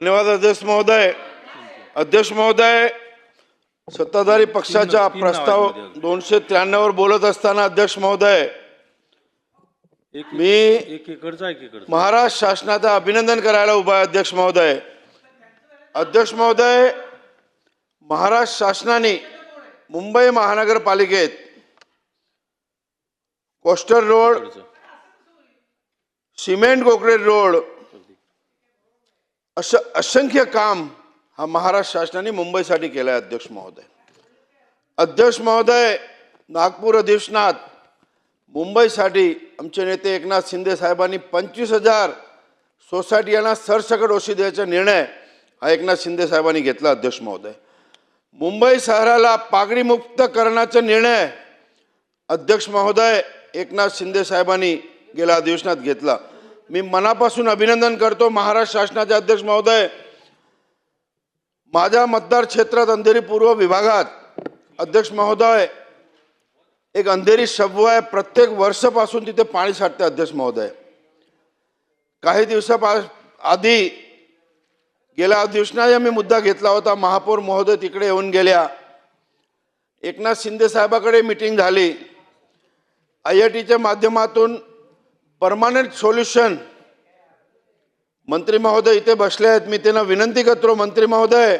धन्यवाद अध्यक्ष महोदय सत्ताधारी पक्षाच्या प्रस्ताव 293 वर बोलत असताना अध्यक्ष महोदय मी महाराष्ट्र शासनाचं अभिनंदन करायला उभा आहे अध्यक्ष महोदय महाराष्ट्र शासनाने मुंबई महानगरपालिकेत coastal road cement concrete road असंख्य काम हा महाराष्ट्र शासनाने मुंबईसाठी केला आहे अध्यक्ष महोदय नागपूर अधिवेशनात मुंबईसाठी आमचे नेते एकनाथ शिंदे साहेबांनी 25,000 सोसायटी यांना सरसकट ओशी द्यायचा निर्णय हा एकनाथ शिंदे साहेबांनी घेतला अध्यक्ष महोदय मुंबई शहराला पागडी मुक्त करण्याचा निर्णय अध्यक्ष महोदय एकनाथ शिंदे साहेबांनी गेल्या अधिवेशनात घेतला मी मनापासून अभिनंदन करतो महाराष्ट्र शासनाचे अध्यक्ष महोदय माझ्या मतदार क्षेत्रात अंधेरी पूर्व विभागात अध्यक्ष महोदय एक अंधेरी सबवे आहे प्रत्येक वर्षापासून तिथे पाणी साठते अध्यक्ष महोदय काही दिवसाआधी गेल्या अधिवेशनात मी मुद्दा घेतला होता महापौर महोदय तिकडे येऊन गेल्या एकनाथ शिंदे साहेबांकडे मीटिंग झाली IITच्या माध्यमातून परमानंट सोल्युशन मंत्री महोदय इथे बसले आहेत मी त्यांना विनंती करतो मंत्री महोदय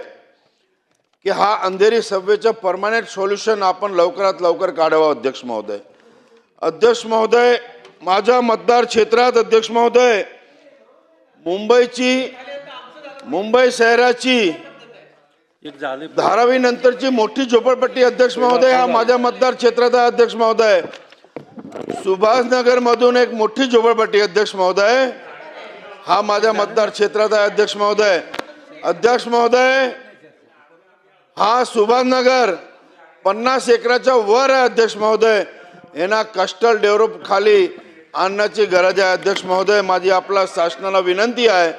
की हा अंधेरी सबवेचा परमानंट सोल्युशन आपण लवकरात लवकर काढावा अध्यक्ष महोदय माझ्या मतदार क्षेत्रात अध्यक्ष महोदय मुंबई शहराची धारावी नंतरची मोठी झोपडपट्टी अध्यक्ष महोदय हा माझ्या मतदार क्षेत्रात आहे अध्यक्ष महोदय सुभाषनगर मधून एक मोठी झोपडपट्टी अध्यक्ष महोदय हा माझ्या मतदार क्षेत्रात आहे अध्यक्ष महोदय हा सुभाषनगर 50 एकराच्या वर आहे अध्यक्ष महोदय यांना कस्टल डेव्हलप खाली आणण्याची गरज आहे अध्यक्ष महोदय माझी आपला शासनाला विनंती आहे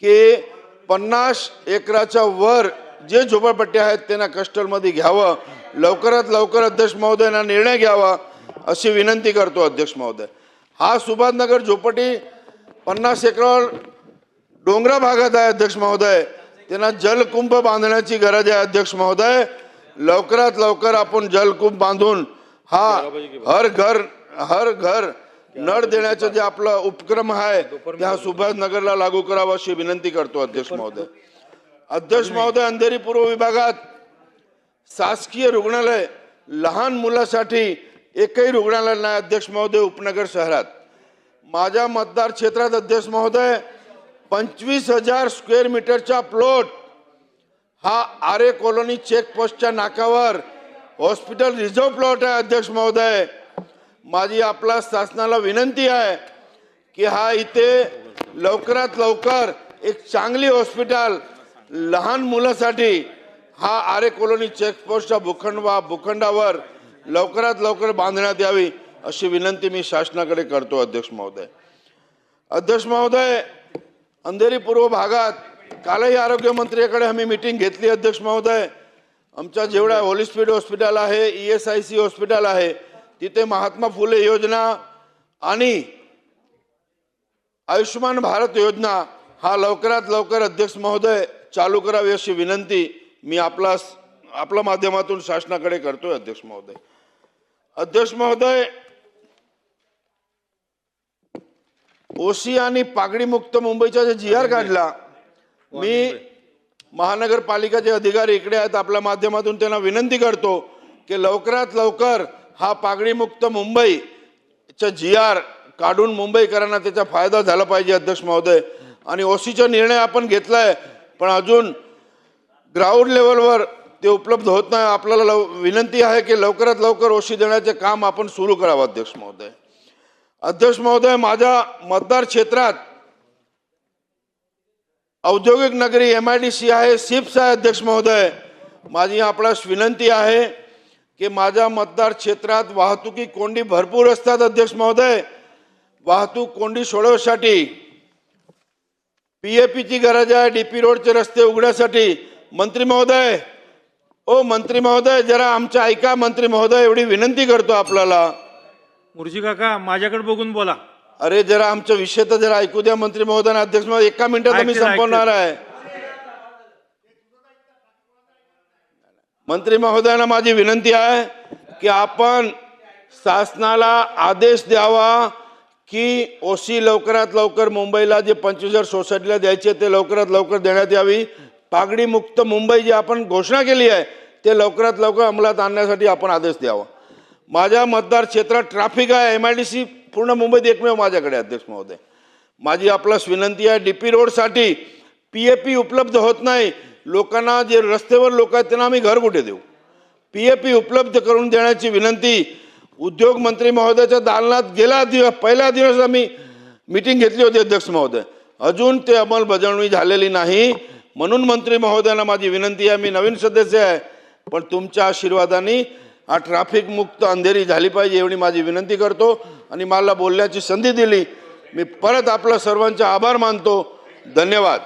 की 50 एकराच्या वर जे झोपडपट्टी आहेत त्यांना कस्टल मध्ये घ्यावं लवकरात लवकर अध्यक्ष महोदयांना निर्णय घ्यावा अशी विनंती करतो अध्यक्ष महोदय हा सुभाषनगर झोपडी 50 एकरावर डोंगरा भागात आहे अध्यक्ष महोदय त्यांना जलकुंभ बांधण्याची गरज आहे अध्यक्ष महोदय लवकरात लवकर आपण जलकुंभ बांधून हा हर घर नळ देण्याचा जे आपला उपक्रम आहे त्या सुभाषनगरला लागू करावा अशी विनंती करतो अध्यक्ष महोदय अंधेरी पूर्व विभागात शासकीय रुग्णालय लहान मुलासाठी एकही रुग्णालय नाही अध्यक्ष महोदय उपनगर शहरात माझ्या मतदार क्षेत्रात अध्यक्ष महोदय 25,000 स्क्वेअर मीटरचा प्लॉट हा आरे कॉलनी चेकपोस्टच्या नाकावर हॉस्पिटल रिझर्व प्लॉट आहे अध्यक्ष महोदय माझी आपला शासनाला विनंती आहे की हा इथे लवकरात लवकर एक चांगली हॉस्पिटल लहान मुलासाठी हा आरे कॉलनी चेकपोस्टच्या भूखंडावर लवकरात लवकर बांधण्यात यावी अशी विनंती मी शासनाकडे करतो अध्यक्ष महोदय अंधेरी पूर्व भागात कालही आरोग्य मंत्र्याकडे आम्ही मीटिंग घेतली अध्यक्ष महोदय आमच्या जेवढा होलिस्पीड हॉस्पिटल आहे ESIC हॉस्पिटल आहे तिथे महात्मा फुले योजना आणि आयुष्यमान भारत योजना हा लवकरात लवकर अध्यक्ष महोदय चालू करावी अशी विनंती मी आपल्या माध्यमातून शासनाकडे करतोय अध्यक्ष महोदय ओसी आणि पागडी मुक्त मुंबईचा जे GR काढला मी महानगरपालिकेचे अधिकारी इकडे आहेत आपल्या माध्यमातून त्यांना विनंती करतो की लवकरात लवकर हा पागडी मुक्त मुंबईचा GR काढून मुंबईकरांना त्याचा फायदा झाला पाहिजे अध्यक्ष महोदय आणि ओसीचा निर्णय आपण घेतलाय पण अजून ग्राउंड लेवलवर ते उपलब्ध होत नाही आपल्याला विनंती आहे की लवकरात लवकर ओशी देण्याचे काम आपण सुरू करावं अध्यक्ष महोदय माझ्या मतदार क्षेत्रात औद्योगिक नगरी MIDC आहे SIPS आहे अध्यक्ष महोदय माझी आपल्यास विनंती आहे की माझ्या मतदार क्षेत्रात वाहतुकी कोंडी भरपूर असतात अध्यक्ष महोदय वाहतूक कोंडी सोडवण्यासाठी PAP ची गरज आहे DP रोडचे रस्ते उघडण्यासाठी मंत्री महोदय जरा आमच्या ऐका मंत्री महोदय एवढी विनंती करतो आपल्याला मुर्जी काका माझ्याकडे बघून बोला अरे जरा आमचा विषय तर जरा ऐकू द्या मंत्री महोदय. अध्यक्ष महोदय, एका मिनिटात मी संपवणार आहे. मंत्री महोदयांना माझी विनंती आहे की आपण शासनाला आदेश द्यावा की ओसी लवकरात लवकर मुंबईला जे 25,000 सोसायटीला द्यायचे ते लवकरात लवकर देण्यात यावी. पागडी मुक्त मुंबई जी आपण घोषणा केली आहे ते लवकरात लवकर अंमलात आणण्यासाठी आपण आदेश द्यावा. माझ्या मतदार क्षेत्रात ट्रॅफिक आहे. MIDC पूर्ण मुंबईत एकमेव माझ्याकडे. अध्यक्ष महोदय, माझी आपल्यास विनंती आहे, DP रोडसाठी PAP उपलब्ध होत नाही. लोकांना जे रस्त्यावर लोक आहेत त्यांना आम्ही घर कुठे देऊ? PAP उपलब्ध करून देण्याची विनंती. उद्योग मंत्री महोदयाच्या दालनात पहिला दिवस आम्ही मीटिंग घेतली होती. अध्यक्ष महोदय, अजून ते अंमलबजावणी झालेली नाही. म्हणून मंत्री महोदयांना माझी विनंती आहे, मी नवीन सदस्य आहे पण तुमच्या आशीर्वादाने हा ट्रॅफिक मुक्त अंधेरी झाली पाहिजे एवढी माझी विनंती करतो. आणि मला बोलण्याची संधी दिली, मी परत आपल्या सर्वांचे आभार मानतो. धन्यवाद.